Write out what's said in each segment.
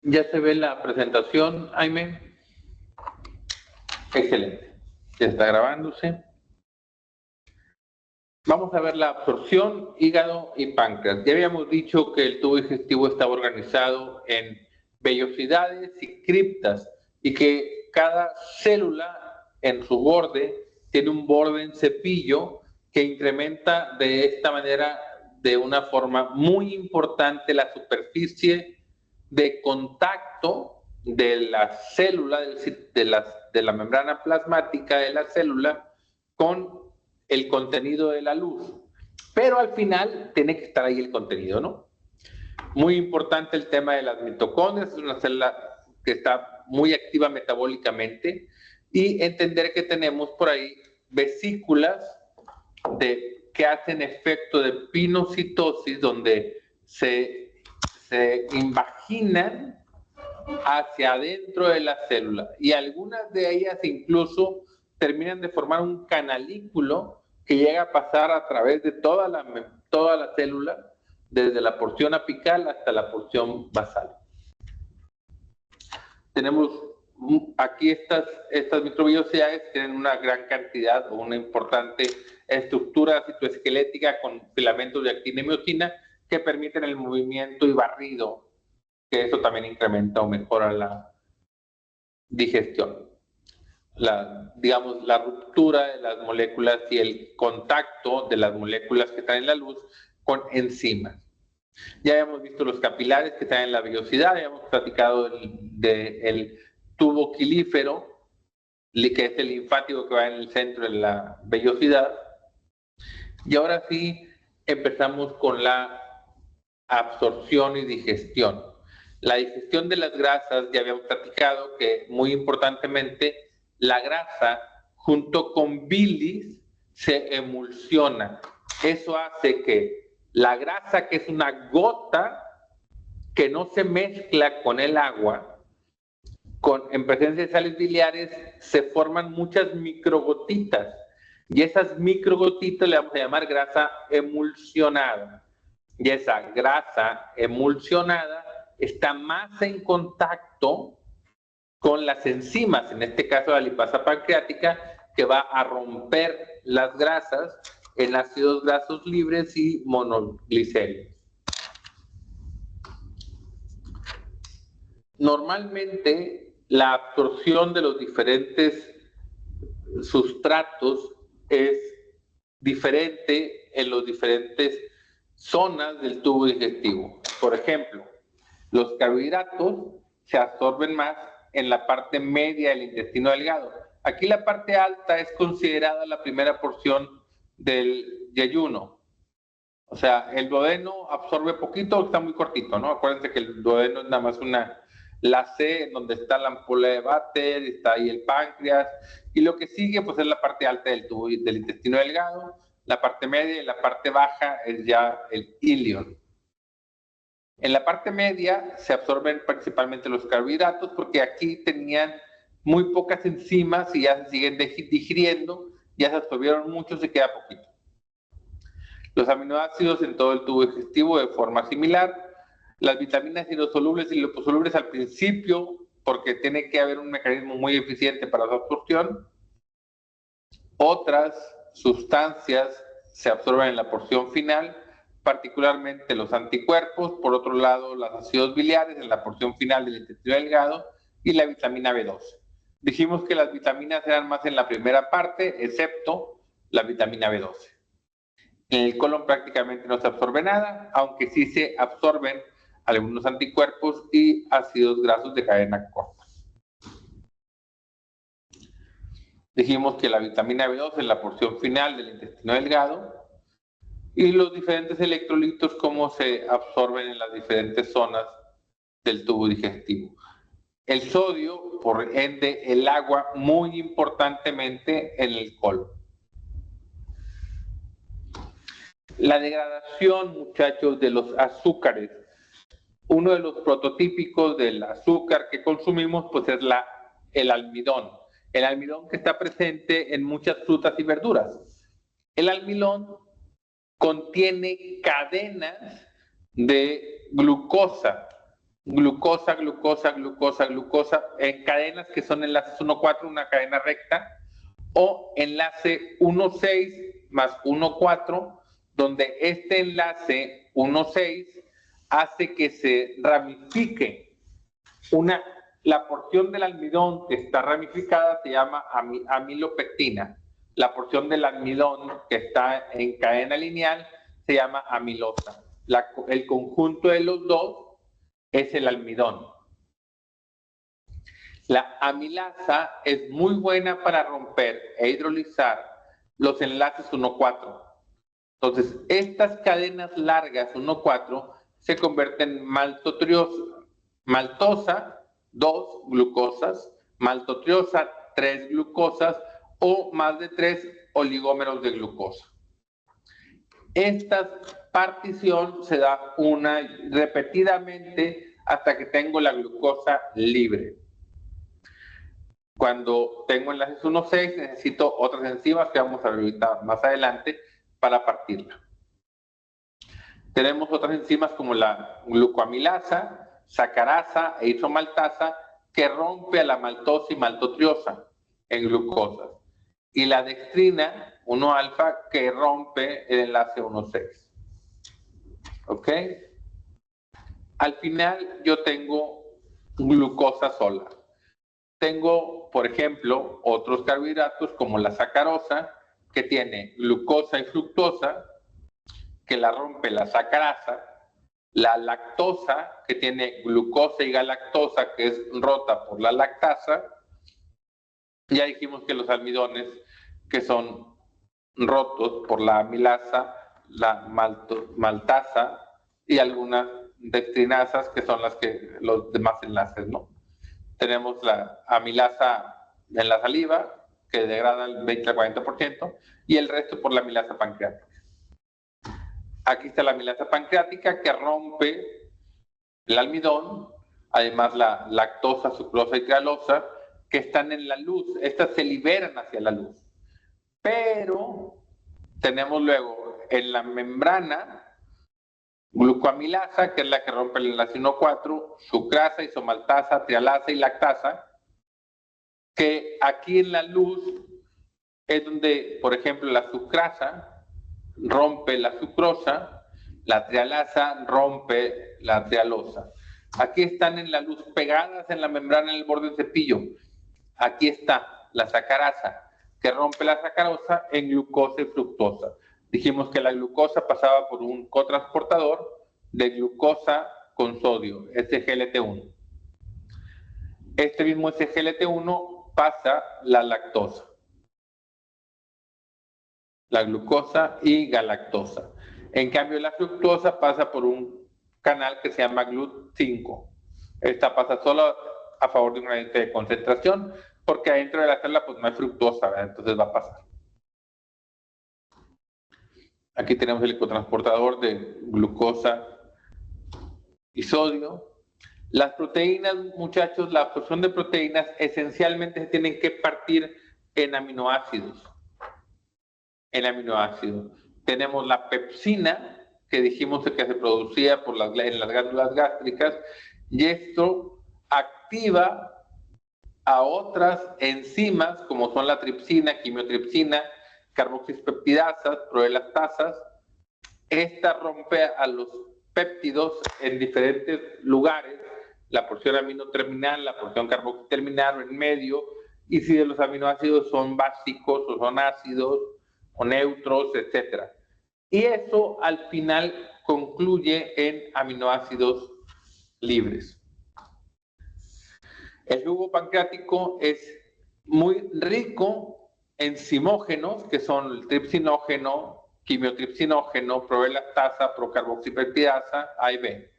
¿Ya se ve la presentación, Jaime? Excelente. Ya está grabándose. Vamos a ver la absorción, hígado y páncreas. Ya habíamos dicho que el tubo digestivo estaba organizado en vellosidades y criptas y que cada célula en su borde tiene un borde en cepillo que incrementa de esta manera, de una forma muy importante, la superficie de contacto de la célula, de la membrana plasmática de la célula con el contenido de la luz. Pero al final tiene que estar ahí el contenido, ¿no? Muy importante el tema de las mitocondrias, es una célula que está muy activa metabólicamente, y entender que tenemos por ahí vesículas que hacen efecto de pinocitosis, donde se invaginan hacia adentro de la célula, y algunas de ellas incluso terminan de formar un canalículo que llega a pasar a través de toda la célula, desde la porción apical hasta la porción basal. Tenemos aquí estas microvellosidades que tienen una gran cantidad o una importante estructura citoesquelética con filamentos de actina y miosina que permiten el movimiento y barrido, que eso también incrementa o mejora la digestión. Digamos, la ruptura de las moléculas y el contacto de las moléculas que están en la luz con enzimas. Ya habíamos visto los capilares que están en la vellosidad, ya hemos platicado del tubo quilífero, que es el linfático que va en el centro de la vellosidad. Y ahora sí empezamos con la absorción y digestión. La digestión de las grasas, ya habíamos platicado que muy importantemente la grasa junto con bilis se emulsiona. Eso hace que la grasa, que es una gota que no se mezcla con el agua, en presencia de sales biliares se forman muchas microgotitas, y esas microgotitas le vamos a llamar grasa emulsionada. Y esa grasa emulsionada está más en contacto con las enzimas, en este caso la lipasa pancreática, que va a romper las grasas en ácidos grasos libres y monoglicéridos. Normalmente la absorción de los diferentes sustratos es diferente en las diferentes zonas del tubo digestivo. Por ejemplo, los carbohidratos se absorben más en la parte media del intestino delgado. Aquí la parte alta es considerada la primera porción del yeyuno. O sea, el duodeno absorbe poquito, está muy cortito, ¿no? Acuérdense que el duodeno es nada más la C, donde está la ampolla de Vater, está ahí el páncreas, y lo que sigue pues es la parte alta del tubo del intestino delgado, la parte media, y la parte baja es ya el ilion. En la parte media se absorben principalmente los carbohidratos, porque aquí tenían muy pocas enzimas y ya se siguen digiriendo, ya se absorbieron mucho, se queda poquito. Los aminoácidos en todo el tubo digestivo de forma similar. Las vitaminas hidrosolubles y liposolubles al principio, porque tiene que haber un mecanismo muy eficiente para su absorción. Otras sustancias se absorben en la porción final, particularmente los anticuerpos, por otro lado los ácidos biliares en la porción final del intestino delgado, y la vitamina B12. Dijimos que las vitaminas eran más en la primera parte, excepto la vitamina B12. En el colon prácticamente no se absorbe nada, aunque sí se absorben algunos anticuerpos y ácidos grasos de cadena corta. Dijimos que la vitamina B12 es la porción final del intestino delgado, y los diferentes electrolitos, cómo se absorben en las diferentes zonas del tubo digestivo. El sodio, por ende, el agua, muy importantemente en el colon. La degradación, muchachos, de los azúcares. Uno de los prototípicos del azúcar que consumimos pues es el almidón. El almidón que está presente en muchas frutas y verduras. El almidón contiene cadenas de glucosa. glucosa, glucosa, glucosa, glucosa, en cadenas que son enlaces 1,4, una cadena recta, o enlace 1,6 más 1,4, donde este enlace 1,6 hace que se ramifique la porción del almidón que está ramificada se llama amilopectina. La porción del almidón que está en cadena lineal se llama amilosa. El conjunto de los dos es el almidón. La amilasa es muy buena para romper e hidrolizar los enlaces 1,4. Entonces, estas cadenas largas 1,4 se convierten en maltosa, 2 glucosas, maltotriosa, 3 glucosas o más de 3 oligómeros de glucosa. Esta partición se da repetidamente hasta que tengo la glucosa libre. Cuando tengo enlaces 1,6 necesito otras enzimas que vamos a ver ahorita más adelante para partirla. Tenemos otras enzimas como la glucoamilasa, sacarasa e isomaltasa que rompe a la maltosa y maltotriosa en glucosas. Y la dextrina, 1-alfa, que rompe el enlace 1,6. ¿Ok? Al final yo tengo glucosa sola. Tengo, por ejemplo, otros carbohidratos como la sacarosa, que tiene glucosa y fructosa, que la rompe la sacarasa, la lactosa, que tiene glucosa y galactosa, que es rota por la lactasa. Ya dijimos que los almidones, que son rotos por la amilasa, la maltasa y algunas dextrinasas, que son los demás enlaces, ¿no? Tenemos la amilasa en la saliva, que degrada el 20 al 40%, y el resto por la amilasa pancreática. Aquí está la amilasa pancreática que rompe el almidón, además la lactosa, sucrosa y trialosa, que están en la luz. Estas se liberan hacia la luz. Pero tenemos luego en la membrana glucoamilasa, que es la que rompe el enlace 1,4, sucrasa, isomaltasa, trialasa y lactasa, que aquí en la luz es donde, por ejemplo, la sucrasa rompe la sucrosa, la trialasa rompe la trialosa. Aquí están en la luz pegadas en la membrana en el borde del cepillo. Aquí está la sacarasa, que rompe la sacarosa en glucosa y fructosa. Dijimos que la glucosa pasaba por un cotransportador de glucosa con sodio, SGLT1. Este mismo SGLT1 pasa la lactosa, la glucosa y galactosa. En cambio, la fructosa pasa por un canal que se llama GLUT5. Esta pasa solo a favor de un gradiente de concentración, porque adentro de la célula pues no hay fructosa, ¿verdad? Entonces va a pasar. Aquí tenemos el cotransportador de glucosa y sodio. Las proteínas, muchachos, la absorción de proteínas esencialmente se tienen que partir en aminoácidos. Tenemos la pepsina, que dijimos que se producía en las glándulas gástricas, y esto activa a otras enzimas como son la tripsina, quimiotripsina, carboxispeptidasas, proelastasas. Esta rompe a los péptidos en diferentes lugares, la porción aminoterminal, la porción carboxiterminal o en medio, y si de los aminoácidos son básicos o son ácidos o neutros, etc. Y eso al final concluye en aminoácidos libres. El jugo pancreático es muy rico en enzimógenos, que son el tripsinógeno, quimiotripsinógeno, proelastasa, procarboxipeptidasa, A y B.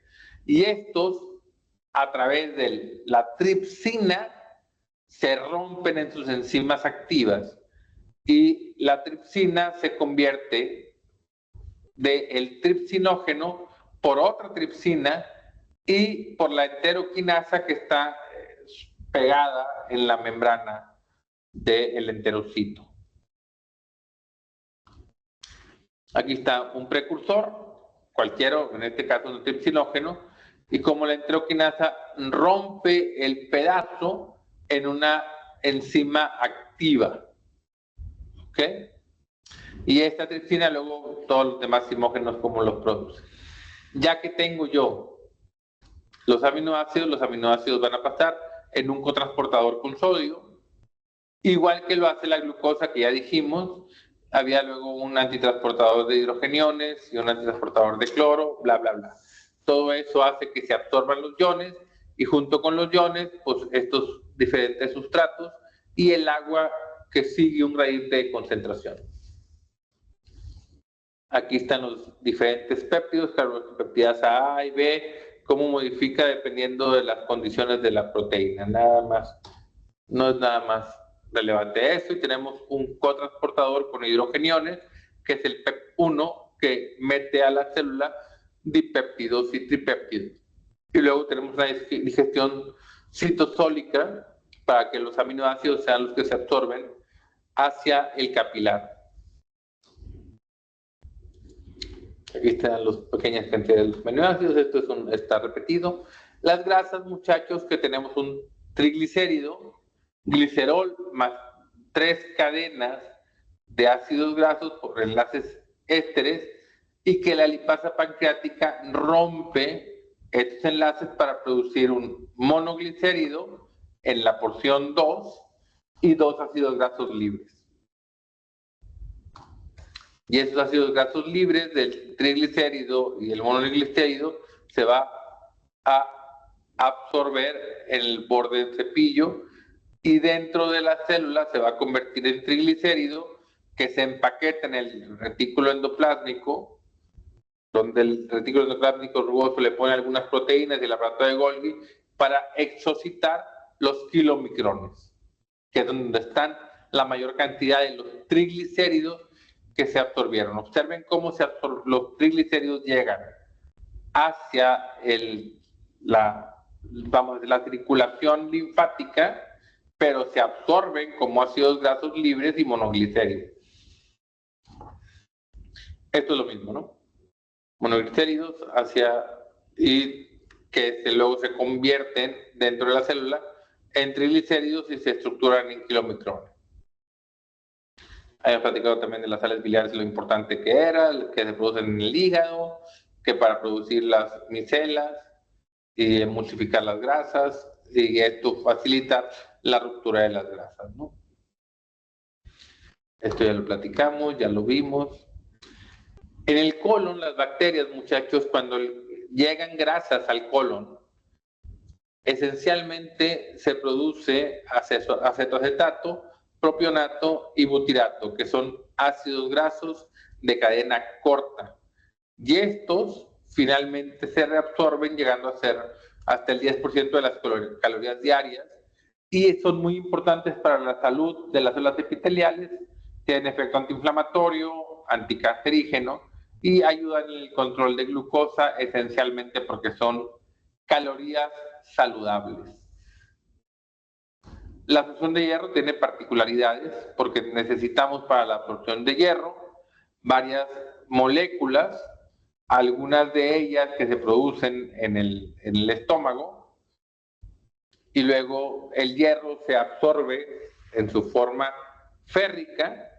Y estos, a través de la tripsina, se rompen en sus enzimas activas y la tripsina se convierte del tripsinógeno por otra tripsina y por la enteroquinasa que está pegada en la membrana del enterocito. Aquí está un precursor, cualquiera, en este caso un tripsinógeno, y como la enteroquinasa rompe el pedazo en una enzima activa. ¿Ok? Y esta tripsina luego todos los demás simógenos como los produce. Ya que tengo yo los aminoácidos van a pasar en un cotransportador con sodio, igual que lo hace la glucosa que ya dijimos. Había luego un antitransportador de hidrogeniones y un antitransportador de cloro, bla, bla, bla. Todo eso hace que se absorban los iones y junto con los iones, pues estos diferentes sustratos y el agua que sigue un gradiente de concentración. Aquí están los diferentes péptidos, carboxipeptidasa A y B, cómo modifica dependiendo de las condiciones de la proteína. Nada más, no es nada más relevante eso. Y tenemos un cotransportador con hidrogeniones, que es el PEP1, que mete a la célula dipéptidos y tripéptidos. Y luego tenemos una digestión citosólica para que los aminoácidos sean los que se absorben hacia el capilar. Aquí están las pequeñas cantidades de los aminoácidos, esto está repetido. Las grasas, muchachos, que tenemos un triglicérido, glicerol más 3 cadenas de ácidos grasos por enlaces ésteres y que la lipasa pancreática rompe estos enlaces para producir un monoglicérido en la porción 2 y 2 ácidos grasos libres. Y esos ácidos grasos libres del triglicérido y el monoglicérido se va a absorber en el borde del cepillo y dentro de la célula se va a convertir en triglicérido que se empaqueta en el retículo endoplásmico, donde el retículo endoplásmico rugoso le pone algunas proteínas y el aparato de Golgi para exocitar los kilomicrones, que es donde están la mayor cantidad de los triglicéridos que se absorbieron. Observen cómo los triglicéridos llegan hacia la circulación linfática, pero se absorben como ácidos grasos libres y monoglicéridos. Esto es lo mismo, ¿no? Monoglicéridos y que luego se convierten dentro de la célula en triglicéridos y se estructuran en kilomicrones. Habíamos platicado también de las sales biliares y lo importante que era, que se producen en el hígado, que para producir las micelas y emulsificar las grasas, y esto facilita la ruptura de las grasas, ¿no? Esto ya lo platicamos, ya lo vimos. En el colon, las bacterias, muchachos, cuando llegan grasas al colon, esencialmente se produce acetoacetato, propionato y butirato, que son ácidos grasos de cadena corta. Y estos finalmente se reabsorben llegando a ser hasta el 10% de las calorías diarias y son muy importantes para la salud de las células epiteliales, tienen efecto antiinflamatorio, anticancerígeno y ayudan en el control de glucosa esencialmente porque son calorías saludables. La absorción de hierro tiene particularidades porque necesitamos para la absorción de hierro varias moléculas, algunas de ellas que se producen en el estómago, y luego el hierro se absorbe en su forma férrica,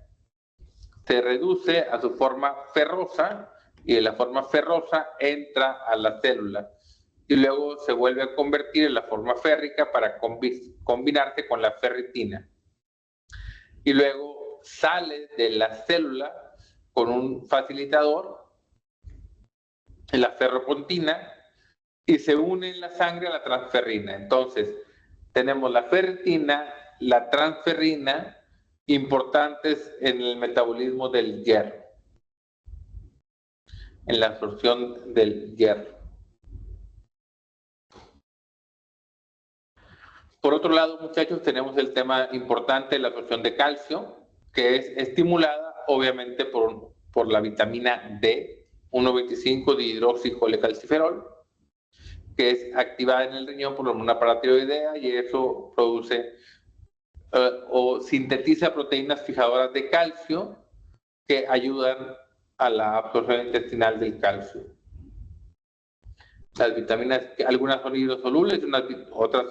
se reduce a su forma ferrosa y de la forma ferrosa entra a la célula y luego se vuelve a convertir en la forma férrica para combinarse con la ferritina. Y luego sale de la célula con un facilitador, la ferropontina, y se une en la sangre a la transferrina. Entonces, tenemos la ferritina, la transferrina, importantes en el metabolismo del hierro, en la absorción del hierro. Por otro lado, muchachos, tenemos el tema importante de la absorción de calcio, que es estimulada, obviamente, por la vitamina D, 1,25 dihidroxicolecalciferol, que es activada en el riñón por la hormona paratiroidea y eso produce o sintetiza proteínas fijadoras de calcio que ayudan a la absorción intestinal del calcio. Las vitaminas, algunas son hidrosolubles, otras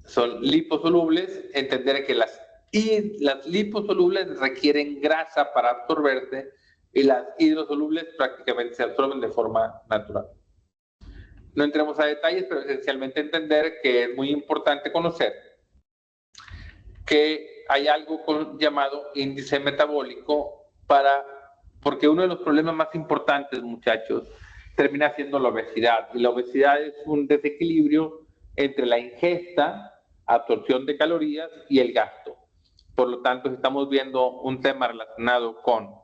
son liposolubles. Entender que las liposolubles requieren grasa para absorberse y las hidrosolubles prácticamente se absorben de forma natural. No entremos a detalles, pero esencialmente entender que es muy importante conocer que hay algo llamado índice metabólico porque uno de los problemas más importantes, muchachos, termina siendo la obesidad. Y la obesidad es un desequilibrio entre la ingesta, absorción de calorías y el gasto. Por lo tanto, si estamos viendo un tema relacionado con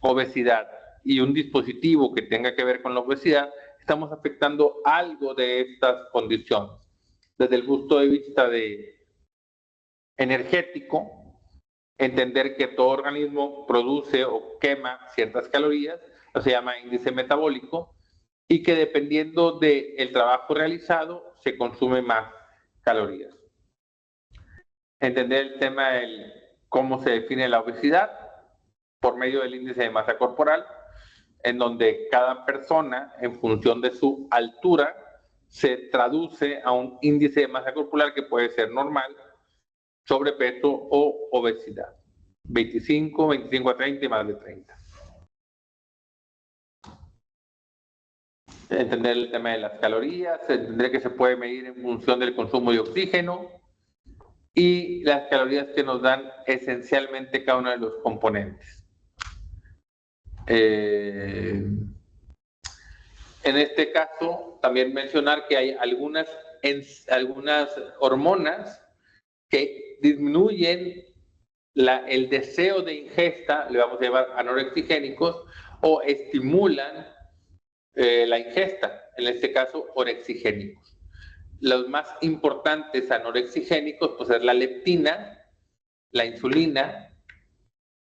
obesidad y un dispositivo que tenga que ver con la obesidad, estamos afectando algo de estas condiciones. Desde el punto de vista energético, entender que todo organismo produce o quema ciertas calorías, eso se llama índice metabólico, y que dependiendo del trabajo realizado se consume más calorías. Entender el tema de cómo se define la obesidad por medio del índice de masa corporal, en donde cada persona, en función de su altura, se traduce a un índice de masa corporal que puede ser normal, sobrepeso o obesidad. 25 a 30 y más de 30. Entender el tema de las calorías, entender que se puede medir en función del consumo de oxígeno y las calorías que nos dan esencialmente cada uno de los componentes. En este caso, también mencionar que hay algunas hormonas que disminuyen el deseo de ingesta, le vamos a llamar anorexigénicos, o estimulan la ingesta, en este caso orexigénicos. Los más importantes anorexigénicos pues es la leptina, la insulina,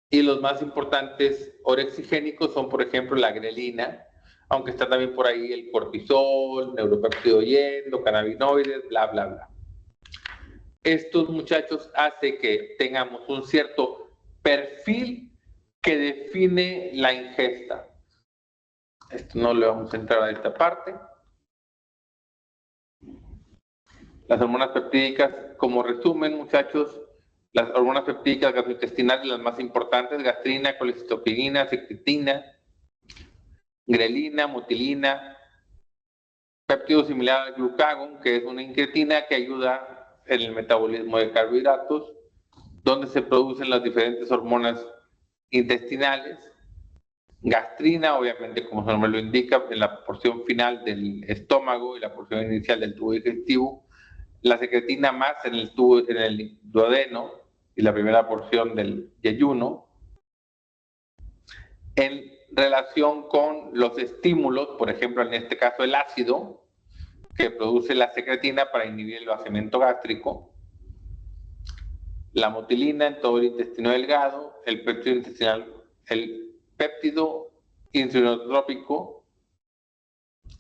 y los más importantes orexigénicos son, por ejemplo, la grelina, aunque está también por ahí el cortisol, neuropéptido y endocannabinoides, bla, bla, bla. Estos, muchachos, hace que tengamos un cierto perfil que define la ingesta. Esto no le vamos a entrar a esta parte. Las hormonas peptídicas, como resumen, muchachos, las hormonas peptídicas gastrointestinales, las más importantes: gastrina, colecistocrinina, secretina, grelina, mutilina, péptido similar al glucagón, que es una incretina que ayuda en el metabolismo de carbohidratos, donde se producen las diferentes hormonas intestinales. Gastrina, obviamente, como su nombre lo indica, en la porción final del estómago y la porción inicial del tubo digestivo. La secretina más en el duodeno y la primera porción del yeyuno. En relación con los estímulos, por ejemplo, en este caso el ácido, que produce la secretina para inhibir el vaciamiento gástrico. La mutilina en todo el intestino delgado, el péptido intestinal, el péptido insulinotrópico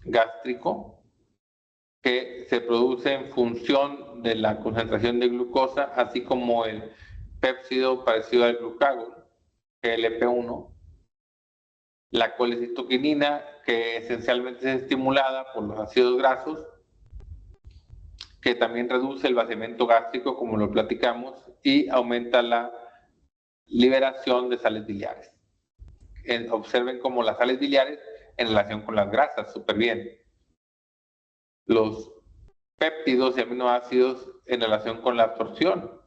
gástrico, que se produce en función de la concentración de glucosa, así como el péptido parecido al glucagón, GLP-1, la colecistoquinina, que esencialmente es estimulada por los ácidos grasos, que también reduce el vaciamiento gástrico, como lo platicamos, y aumenta la liberación de sales biliares. Observen cómo las sales biliares en relación con las grasas, súper bien. Los péptidos y aminoácidos en relación con la absorción.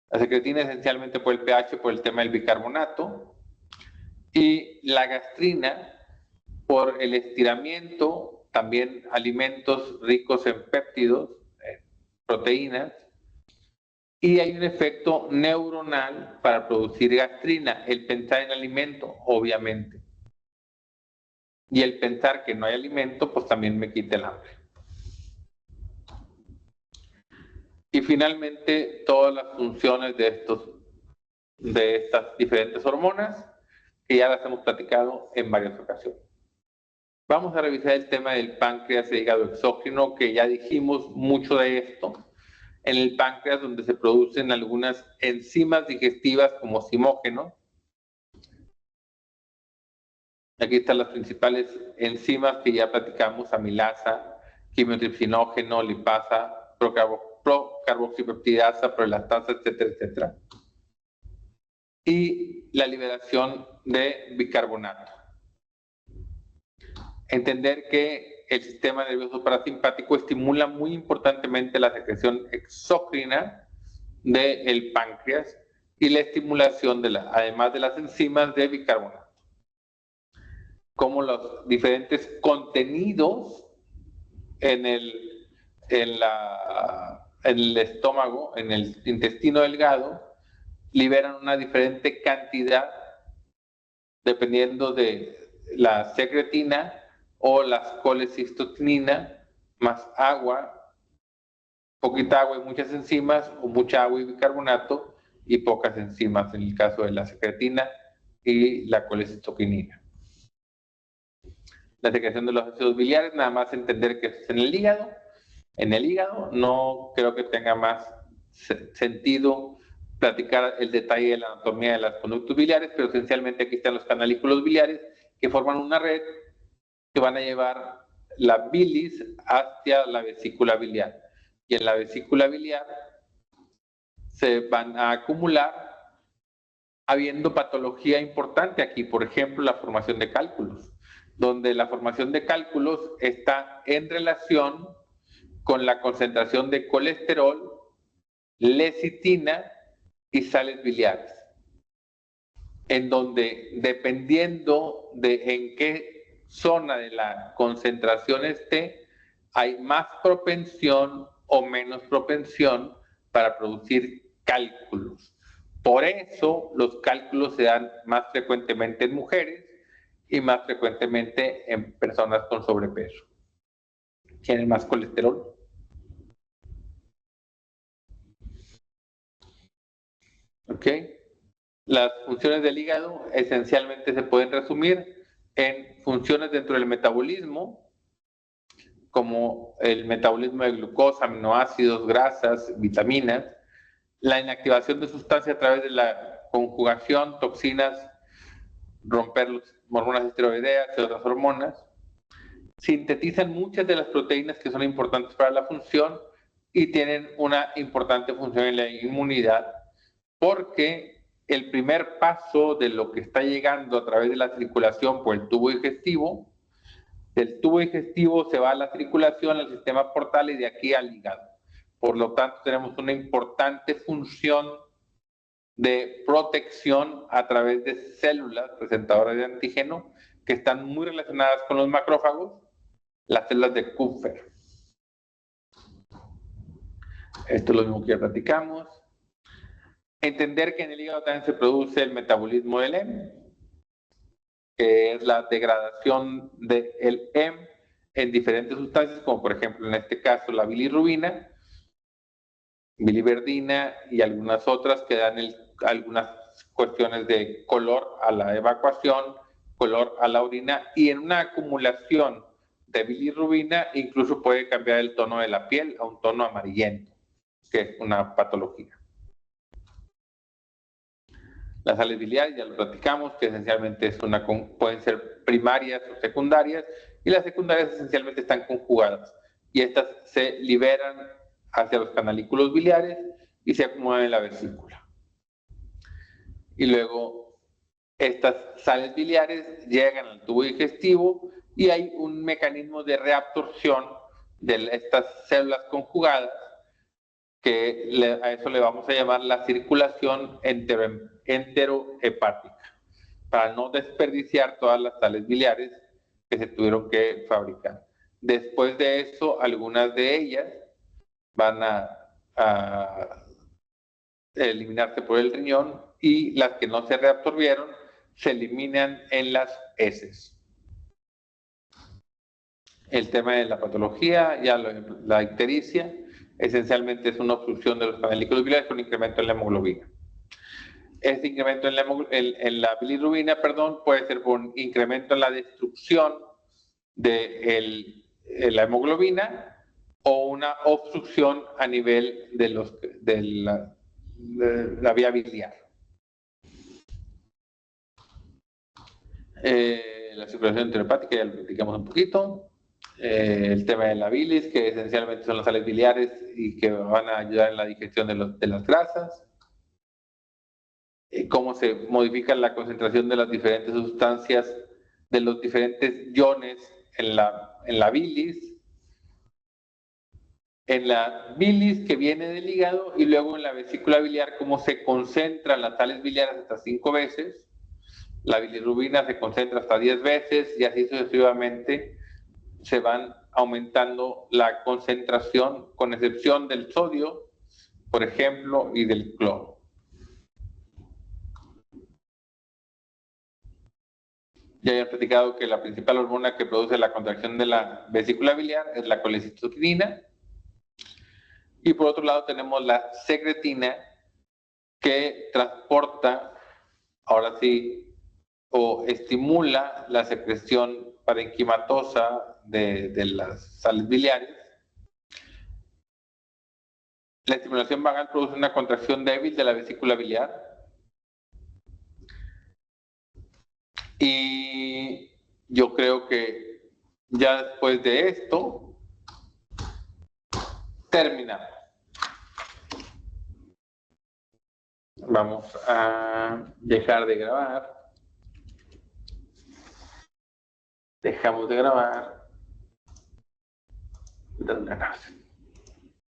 La secretina esencialmente por el pH, por el tema del bicarbonato, y la gastrina por el estiramiento, también alimentos ricos en péptidos, proteínas, y hay un efecto neuronal para producir gastrina, el pensar en alimento, obviamente. Y el pensar que no hay alimento, pues también me quita el hambre. Y finalmente, todas las funciones de estas diferentes hormonas, que ya las hemos platicado en varias ocasiones. Vamos a revisar el tema del páncreas e hígado exócrino, que ya dijimos mucho de esto. En el páncreas, donde se producen algunas enzimas digestivas como simógenos, Aquí están las principales enzimas que ya platicamos: amilasa, quimiotripsinógeno, lipasa, procarboxipeptidasa, proelastasa, etcétera, etcétera. Y la liberación de bicarbonato. Entender que el sistema nervioso parasimpático estimula muy importantemente la secreción exócrina del páncreas y la estimulación, además de las enzimas, de bicarbonato. Como los diferentes contenidos en el estómago, en el intestino delgado, liberan una diferente cantidad dependiendo de la secretina o las colecistocinina, más agua, poquita agua y muchas enzimas, o mucha agua y bicarbonato y pocas enzimas en el caso de la secretina y la colecistoquinina. La secreción de los ácidos biliares, nada más entender que es en el hígado. En el hígado no creo que tenga más sentido platicar el detalle de la anatomía de las conductos biliares, pero esencialmente aquí están los canalículos biliares que forman una red que van a llevar la bilis hacia la vesícula biliar. Y en la vesícula biliar se van a acumular habiendo patología importante aquí, por ejemplo, la formación de cálculos, donde la formación de cálculos está en relación con la concentración de colesterol, lecitina y sales biliares, en donde dependiendo de en qué zona de la concentración esté, hay más propensión o menos propensión para producir cálculos. Por eso los cálculos se dan más frecuentemente en mujeres y más frecuentemente en personas con sobrepeso. ¿Tienen más colesterol? ¿Ok? Las funciones del hígado esencialmente se pueden resumir en funciones dentro del metabolismo, como el metabolismo de glucosa, aminoácidos, grasas, vitaminas, la inactivación de sustancias a través de la conjugación, toxinas, romper las hormonas esteroideas y otras hormonas, sintetizan muchas de las proteínas que son importantes para la función y tienen una importante función en la inmunidad, porque el primer paso de lo que está llegando a través de la circulación por el tubo digestivo, del tubo digestivo se va a la circulación, al sistema portal y de aquí al hígado. Por lo tanto, tenemos una importante función de protección a través de células presentadoras de antígeno que están muy relacionadas con los macrófagos, las células de Kupffer. Esto es lo mismo que ya platicamos. Entender que en el hígado también se produce el metabolismo del hemo, que es la degradación del hemo en diferentes sustancias, como por ejemplo en este caso la bilirrubina, biliverdina y algunas otras que dan algunas cuestiones de color a la evacuación, color a la orina, y en una acumulación de bilirrubina incluso puede cambiar el tono de la piel a un tono amarillento, que es una patología. Las sales biliares ya lo platicamos, que esencialmente pueden ser primarias o secundarias, y las secundarias esencialmente están conjugadas, y estas se liberan hacia los canalículos biliares y se acumulan en la vesícula. Y luego estas sales biliares llegan al tubo digestivo y hay un mecanismo de reabsorción de estas células conjugadas, que a eso le vamos a llamar la circulación enterohepática, para no desperdiciar todas las sales biliares que se tuvieron que fabricar. Después de eso, algunas de ellas van a eliminarse por el riñón y las que no se reabsorbieron se eliminan en las heces. El tema de la patología, ya la ictericia, esencialmente es una obstrucción de los canalículos biliares con incremento en la hemoglobina. Este incremento en la bilirrubina, puede ser por un incremento en la destrucción de la hemoglobina o una obstrucción a nivel de la vía biliar. La circulación enterohepática ya lo platicamos un poquito. El tema de la bilis, que esencialmente son las sales biliares y que van a ayudar en la digestión de las grasas. Cómo se modifica la concentración de las diferentes sustancias, de los diferentes iones en la bilis. En la bilis que viene del hígado y luego en la vesícula biliar, cómo se concentran las sales biliares hasta 5 veces. La bilirrubina se concentra hasta 10 veces y así sucesivamente se van aumentando la concentración, con excepción del sodio, por ejemplo, y del cloro. Ya había platicado que la principal hormona que produce la contracción de la vesícula biliar es la colecistoquinina. Y por otro lado tenemos la secretina, que transporta, ahora sí, o estimula la secreción parenquimatosa de las sales biliares. La estimulación vagal produce una contracción débil de la vesícula biliar. Y yo creo que ya después de esto, terminamos. Vamos a dejar de grabar. Dejamos de grabar.